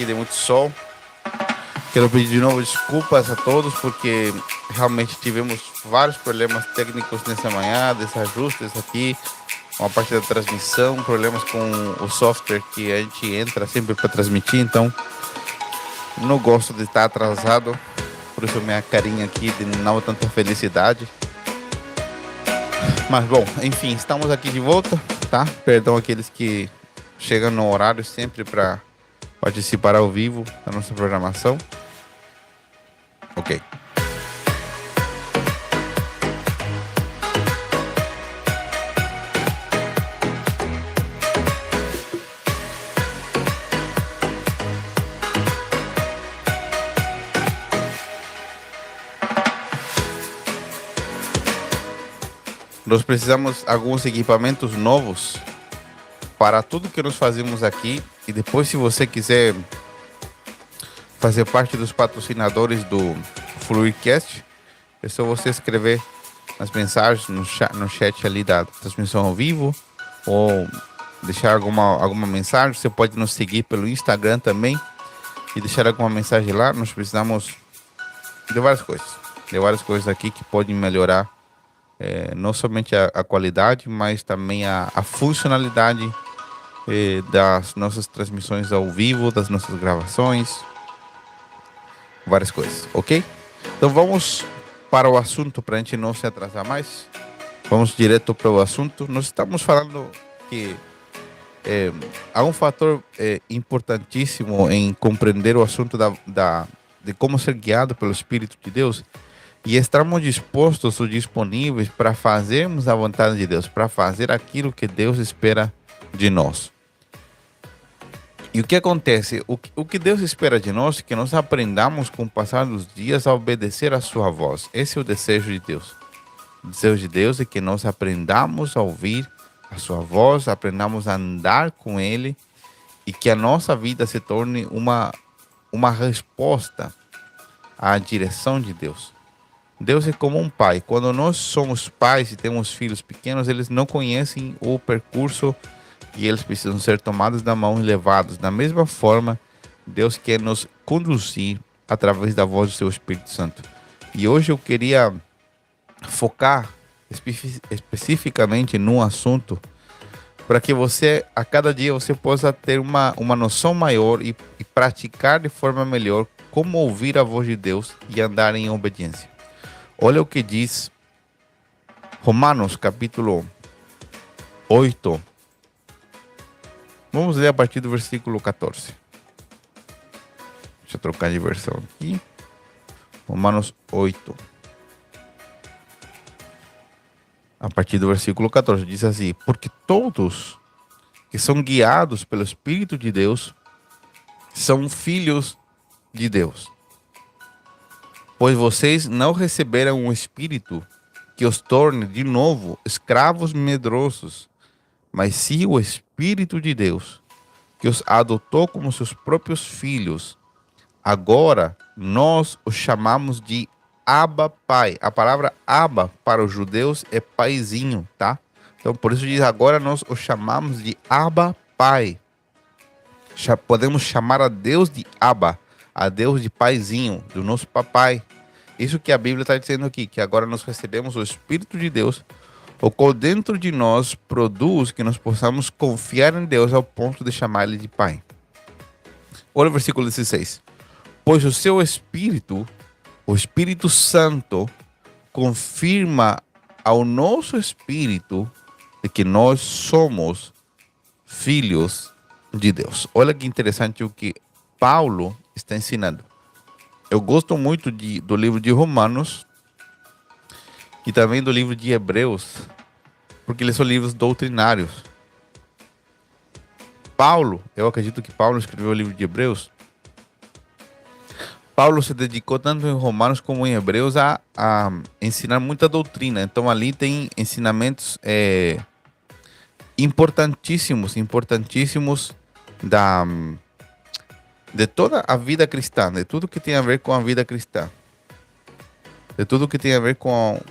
aqui de muito sol. Quero pedir de novo desculpas a todos, porque realmente tivemos vários problemas técnicos nessa manhã, desajustes aqui, uma parte da transmissão, problemas com o software que a gente entra sempre para transmitir, então não gosto de estar atrasado, por isso minha carinha aqui de não tanta felicidade. Mas bom, enfim, estamos aqui de volta, tá? Perdão aqueles que chegam no horário sempre para participar ao vivo da nossa programação. Ok. Nós precisamos de alguns equipamentos novos para tudo que nós fazemos aqui. E depois, se você quiser fazer parte dos patrocinadores do Fluidcast, é só você escrever nas mensagens no chat ali da transmissão ao vivo, ou deixar alguma mensagem. Você pode nos seguir pelo Instagram também e deixar alguma mensagem lá. Nós precisamos de várias coisas aqui que podem melhorar não somente a qualidade, mas também a funcionalidade das nossas transmissões ao vivo, das nossas gravações, várias coisas, ok? Então vamos para o assunto, para a gente não se atrasar mais. Vamos direto para o assunto. Nós estamos falando que há um fator importantíssimo em compreender o assunto de como ser guiado pelo Espírito de Deus, e estamos dispostos ou disponíveis para fazermos a vontade de Deus, para fazer aquilo que Deus espera de nós. E o que acontece? O que Deus espera de nós é que nós aprendamos com o passar dos dias a obedecer a sua voz. Esse é o desejo de Deus. O desejo de Deus é que nós aprendamos a ouvir a sua voz, aprendamos a andar com Ele, e que a nossa vida se torne uma resposta à direção de Deus. Deus é como um pai. Quando nós somos pais e temos filhos pequenos, eles não conhecem o percurso e eles precisam ser tomados da mão e levados. Da mesma forma, Deus quer nos conduzir através da voz do seu Espírito Santo. E hoje eu queria focar especificamente num assunto para que você, a cada dia, você possa ter uma noção maior e praticar de forma melhor como ouvir a voz de Deus e andar em obediência. Olha o que diz Romanos capítulo 8. Vamos ler a partir do versículo 14. Deixa eu trocar de versão aqui. Romanos 8. A partir do versículo 14 diz assim: porque todos que são guiados pelo Espírito de Deus são filhos de Deus. Pois vocês não receberam um espírito que os torne de novo escravos medrosos, mas sim o Espírito de Deus, que os adotou como seus próprios filhos. Agora nós os chamamos de Abba Pai. A palavra Abba para os judeus é paizinho, tá? Então por isso diz: agora nós os chamamos de Abba Pai. Já podemos chamar a Deus de Abba, a Deus de paizinho, do nosso papai. Isso que a Bíblia está dizendo aqui, que agora nós recebemos o Espírito de Deus, o qual dentro de nós produz que nós possamos confiar em Deus ao ponto de chamar Ele de Pai. Olha o versículo 16. Pois o seu Espírito, o Espírito Santo, confirma ao nosso Espírito de que nós somos filhos de Deus. Olha que interessante o que Paulo está ensinando. Eu gosto muito do livro de Romanos e também do livro de Hebreus, porque eles são livros doutrinários. Eu acredito que Paulo escreveu o livro de Hebreus. Paulo se dedicou tanto em Romanos como em Hebreus a ensinar muita doutrina. Então ali tem ensinamentos importantíssimos de toda a vida cristã, de tudo que tem a ver com a vida cristã, de tudo que tem a ver com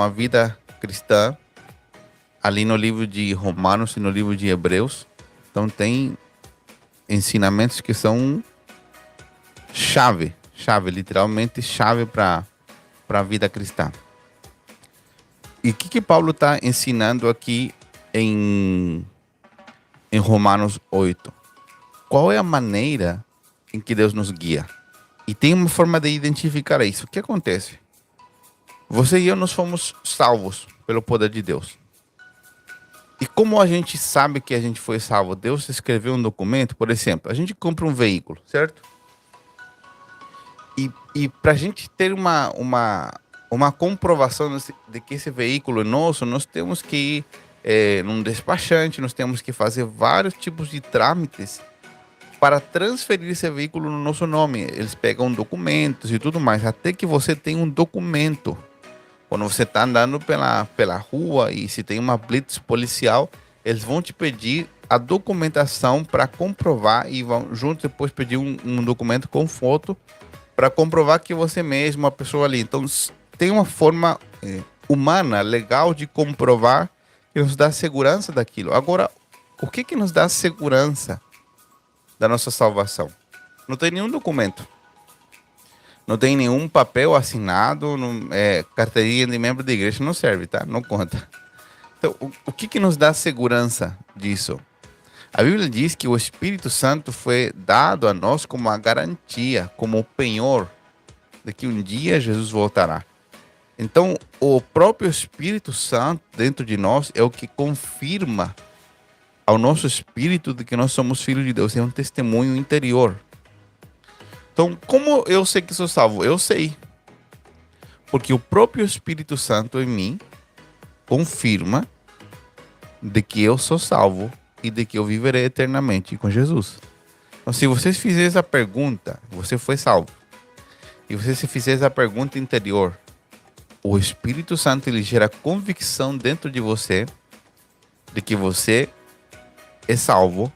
a vida cristã, ali no livro de Romanos e no livro de Hebreus. Então tem ensinamentos que são chave, literalmente chave para a vida cristã. E o que Paulo está ensinando aqui em Romanos 8? Qual é a maneira em que Deus nos guia? E tem uma forma de identificar isso. O que acontece? Você e eu nós fomos salvos pelo poder de Deus. E como a gente sabe que a gente foi salvo? Deus escreveu um documento, por exemplo, a gente compra um veículo, certo? E para a gente ter uma comprovação de que esse veículo é nosso, nós temos que ir num despachante, nós temos que fazer vários tipos de trâmites para transferir esse veículo no nosso nome. Eles pegam documentos e tudo mais, até que você tem um documento. Quando você está andando pela rua e se tem uma blitz policial, eles vão te pedir a documentação para comprovar e vão junto depois pedir um documento com foto para comprovar que você mesmo, a pessoa ali. Então, tem uma forma humana, legal de comprovar que nos dá segurança daquilo. Agora, o que nos dá segurança da nossa salvação? Não tem nenhum documento. Não tem nenhum papel assinado, carteirinha de membro da igreja não serve, tá? Não conta. Então, o que nos dá segurança disso? A Bíblia diz que o Espírito Santo foi dado a nós como uma garantia, como o penhor de que um dia Jesus voltará. Então, o próprio Espírito Santo dentro de nós é o que confirma ao nosso espírito de que nós somos filhos de Deus. É um testemunho interior. Então, como eu sei que sou salvo? Eu sei. Porque o próprio Espírito Santo em mim confirma de que eu sou salvo e de que eu viverei eternamente com Jesus. Então, se vocês fizerem essa pergunta, você foi salvo. E você se fizer essa pergunta interior, o Espírito Santo ele gera convicção dentro de você de que você é salvo,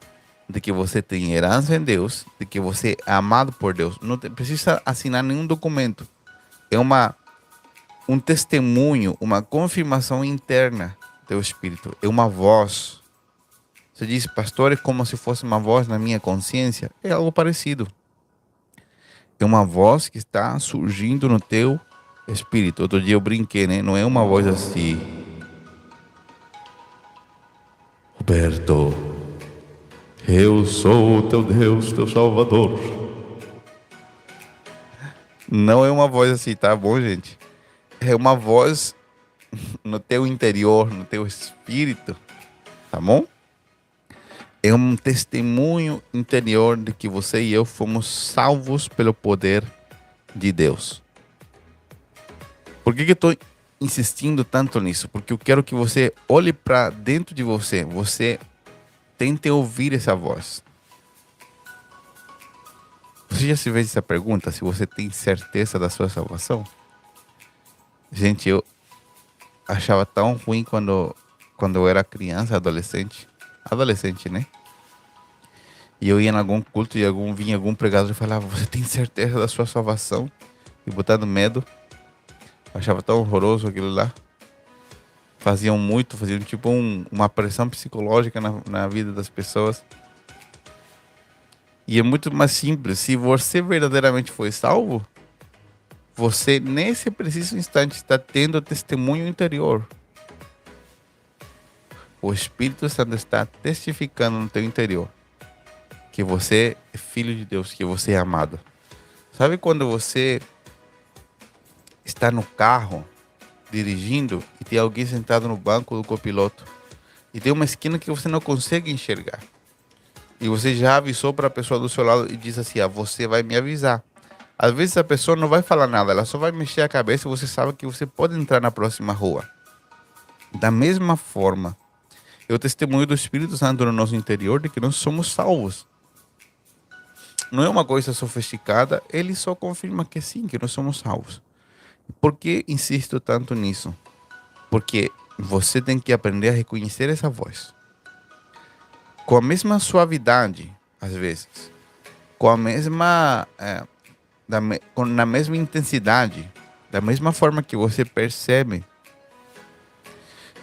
de que você tem herança em Deus, de que você é amado por Deus. Não precisa assinar nenhum documento. É um testemunho, uma confirmação interna do Espírito. É uma voz. Você diz, pastor, é como se fosse uma voz na minha consciência. É algo parecido. É uma voz que está surgindo no teu espírito. Outro dia eu brinquei, né? Não é uma voz assim. Roberto, eu sou o teu Deus, teu Salvador. Não é uma voz assim, tá bom, gente? É uma voz no teu interior, no teu espírito, tá bom? É um testemunho interior de que você e eu fomos salvos pelo poder de Deus. Por que eu estou insistindo tanto nisso? Porque eu quero que você olhe para dentro de você. Você tente ouvir essa voz. Você já se fez essa pergunta? Se você tem certeza da sua salvação? Gente, eu achava tão ruim quando eu era criança, adolescente. Adolescente, né? E eu ia em algum culto e vinha algum pregador e falava, você tem certeza da sua salvação? E botando medo. Eu achava tão horroroso aquilo lá. Faziam tipo uma pressão psicológica na vida das pessoas. E é muito mais simples. Se você verdadeiramente foi salvo, você nesse preciso instante está tendo testemunho interior. O Espírito Santo está testificando no teu interior que você é filho de Deus, que você é amado. Sabe quando você está no carro dirigindo e tem alguém sentado no banco do copiloto e tem uma esquina que você não consegue enxergar e você já avisou para a pessoa do seu lado e diz assim, você vai me avisar. Às vezes a pessoa não vai falar nada, ela só vai mexer a cabeça e você sabe que você pode entrar na próxima rua. Da mesma forma, é o testemunho do Espírito Santo no nosso interior de que nós somos salvos. Não é uma coisa sofisticada, ele só confirma que sim, que nós somos salvos. Por que insisto tanto nisso? Porque você tem que aprender a reconhecer essa voz. Com a mesma suavidade, às vezes. Com a mesma... na mesma intensidade. Da mesma forma que você percebe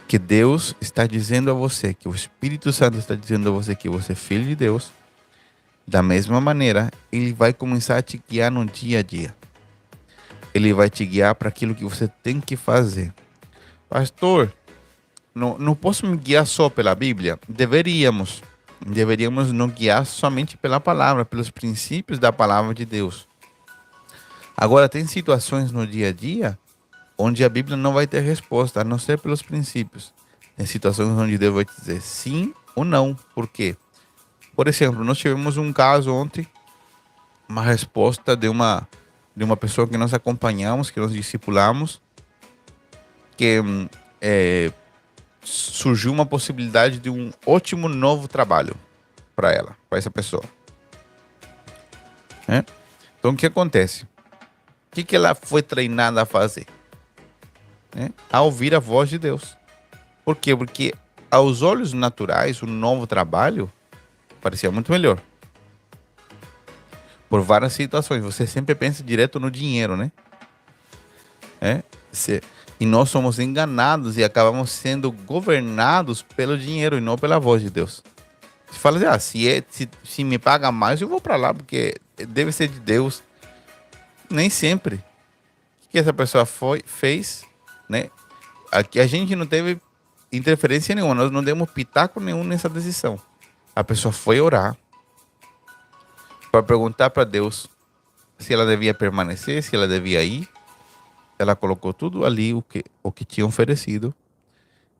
que Deus está dizendo a você, que o Espírito Santo está dizendo a você que você é filho de Deus. Da mesma maneira, ele vai começar a te guiar no dia a dia. Ele vai te guiar para aquilo que você tem que fazer. Pastor, não posso me guiar só pela Bíblia? Deveríamos. Deveríamos nos guiar somente pela palavra, pelos princípios da palavra de Deus. Agora, tem situações no dia a dia onde a Bíblia não vai ter resposta, a não ser pelos princípios. Tem situações onde Deus vai te dizer sim ou não. Por quê? Por exemplo, nós tivemos um caso ontem, uma resposta de uma pessoa que nós acompanhamos, que nós discipulamos, que surgiu uma possibilidade de um ótimo novo trabalho para ela, para essa pessoa. Né? Então, o que acontece? O que ela foi treinada a fazer? Né? A ouvir a voz de Deus. Por quê? Porque aos olhos naturais, o novo trabalho parecia muito melhor. Por várias situações. Você sempre pensa direto no dinheiro, né? E nós somos enganados e acabamos sendo governados pelo dinheiro e não pela voz de Deus. Você fala assim, se me paga mais, eu vou para lá, porque deve ser de Deus. Nem sempre. O que essa pessoa fez, né? Aqui a gente não teve interferência nenhuma, nós não demos pitaco nenhum nessa decisão. A pessoa foi orar para perguntar para Deus se ela devia permanecer, se ela devia ir. Ela colocou tudo ali, o que tinha oferecido,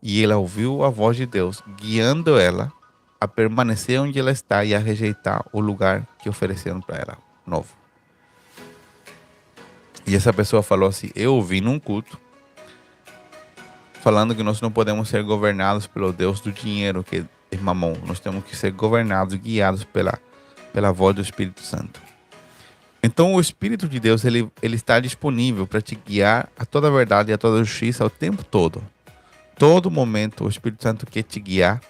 e ela ouviu a voz de Deus guiando ela a permanecer onde ela está e a rejeitar o lugar que ofereceram para ela, novo. E essa pessoa falou assim: eu ouvi num culto falando que nós não podemos ser governados pelo Deus do dinheiro, que é Mamon. Nós temos que ser governados, guiados pela voz do Espírito Santo. Então o Espírito de Deus ele está disponível para te guiar a toda a verdade e a toda a justiça o tempo todo. Todo momento o Espírito Santo quer te guiar,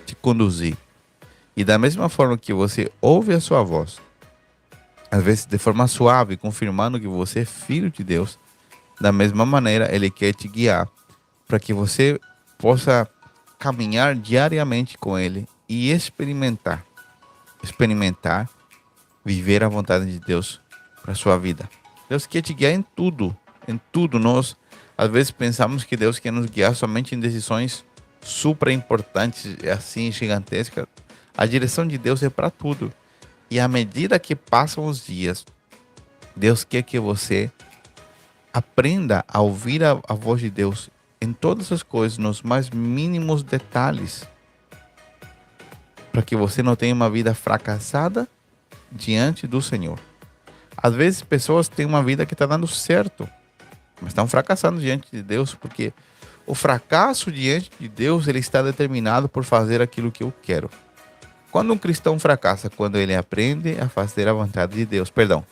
te conduzir. E da mesma forma que você ouve a sua voz, às vezes de forma suave, confirmando que você é filho de Deus, da mesma maneira ele quer te guiar para que você possa caminhar diariamente com ele e experimentar, viver a vontade de Deus para sua vida. Deus quer te guiar em tudo, em tudo. Nós às vezes pensamos que Deus quer nos guiar somente em decisões super importantes, assim gigantescas. A direção de Deus é para tudo. E à medida que passam os dias, Deus quer que você aprenda a ouvir a voz de Deus em todas as coisas, nos mais mínimos detalhes, para que você não tenha uma vida fracassada diante do Senhor. Às vezes pessoas têm uma vida que está dando certo, mas estão fracassando diante de Deus, porque o fracasso diante de Deus ele está determinado por fazer aquilo que eu quero. Quando um cristão fracassa, quando ele aprende a fazer a vontade de Deus. Perdão.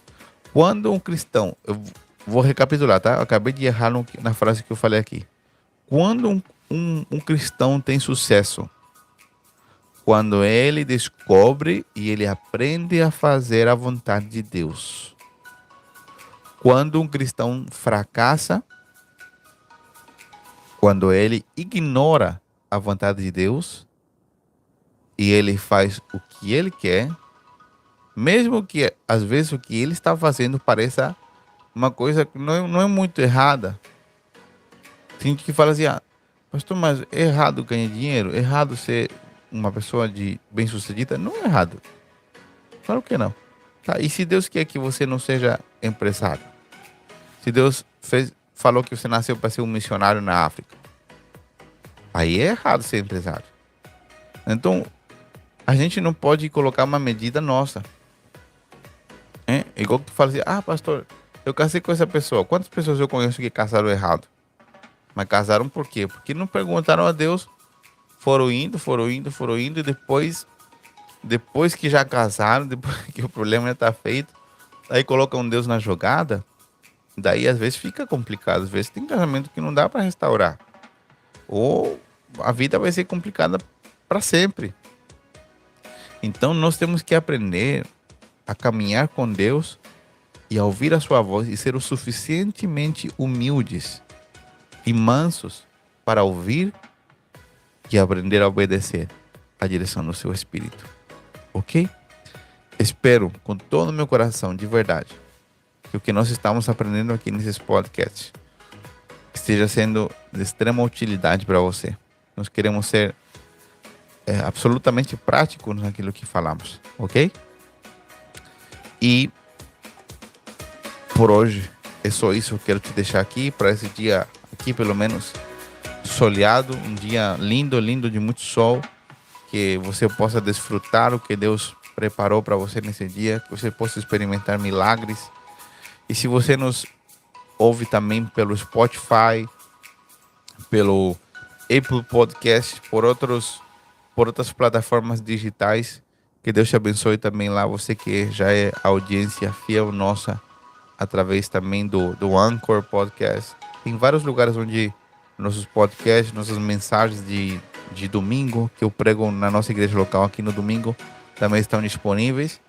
Quando um cristão, eu vou recapitular, tá? Eu acabei de errar na frase que eu falei aqui. Quando um cristão tem sucesso, quando ele descobre e ele aprende a fazer a vontade de Deus. Quando um cristão fracassa, quando ele ignora a vontade de Deus e ele faz o que ele quer, mesmo que às vezes o que ele está fazendo pareça uma coisa que não é muito errada. Tem gente que fala assim, pastor, mas é errado ganhar dinheiro? É errado ser uma pessoa bem-sucedida? Não é errado. Claro que não. Tá, e se Deus quer que você não seja empresário? Se Deus falou que você nasceu para ser um missionário na África, aí é errado ser empresário. Então, a gente não pode colocar uma medida nossa. Igual que tu fala assim, pastor, eu casei com essa pessoa. Quantas pessoas eu conheço que casaram errado? Mas casaram por quê? Porque não perguntaram a Deus. Foram indo e depois que já casaram, depois que o problema já está feito, aí colocam Deus na jogada. Daí às vezes fica complicado. Às vezes tem casamento que não dá para restaurar. Ou a vida vai ser complicada para sempre. Então nós temos que aprender a caminhar com Deus e a ouvir a sua voz e ser o suficientemente humildes e mansos para ouvir e aprender a obedecer a direção do seu espírito. Ok? espero com todo o meu coração, de verdade, que o que nós estamos aprendendo aqui nesses podcasts esteja sendo de extrema utilidade para você. Nós queremos ser absolutamente práticos naquilo que falamos, ok? E por hoje é só isso. Eu quero te deixar aqui para esse dia aqui, pelo menos soleado, um dia lindo, lindo, de muito sol, que você possa desfrutar o que Deus preparou para você nesse dia, que você possa experimentar milagres. E se você nos ouve também pelo Spotify, pelo Apple Podcast, por outras plataformas digitais, que Deus te abençoe também lá, você que já é audiência fiel nossa, através também do Anchor Podcast. Tem vários lugares onde nossos podcasts, nossas mensagens de domingo, que eu prego na nossa igreja local aqui no domingo, também estão disponíveis.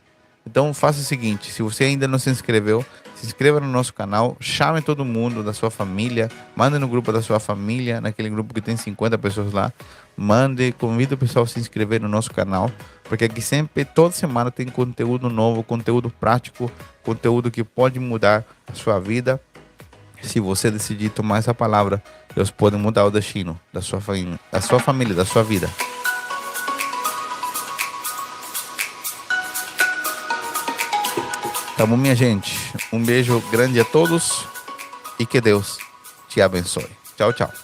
Então faça o seguinte, se você ainda não se inscreveu, se inscreva no nosso canal, chame todo mundo da sua família, mande no grupo da sua família, naquele grupo que tem 50 pessoas lá, convide o pessoal a se inscrever no nosso canal, porque aqui sempre, toda semana tem conteúdo novo, conteúdo prático, conteúdo que pode mudar a sua vida. Se você decidir tomar essa palavra, Deus pode mudar o destino da sua família, da sua vida. Tá bom, minha gente? Um beijo grande a todos e que Deus te abençoe. Tchau, tchau.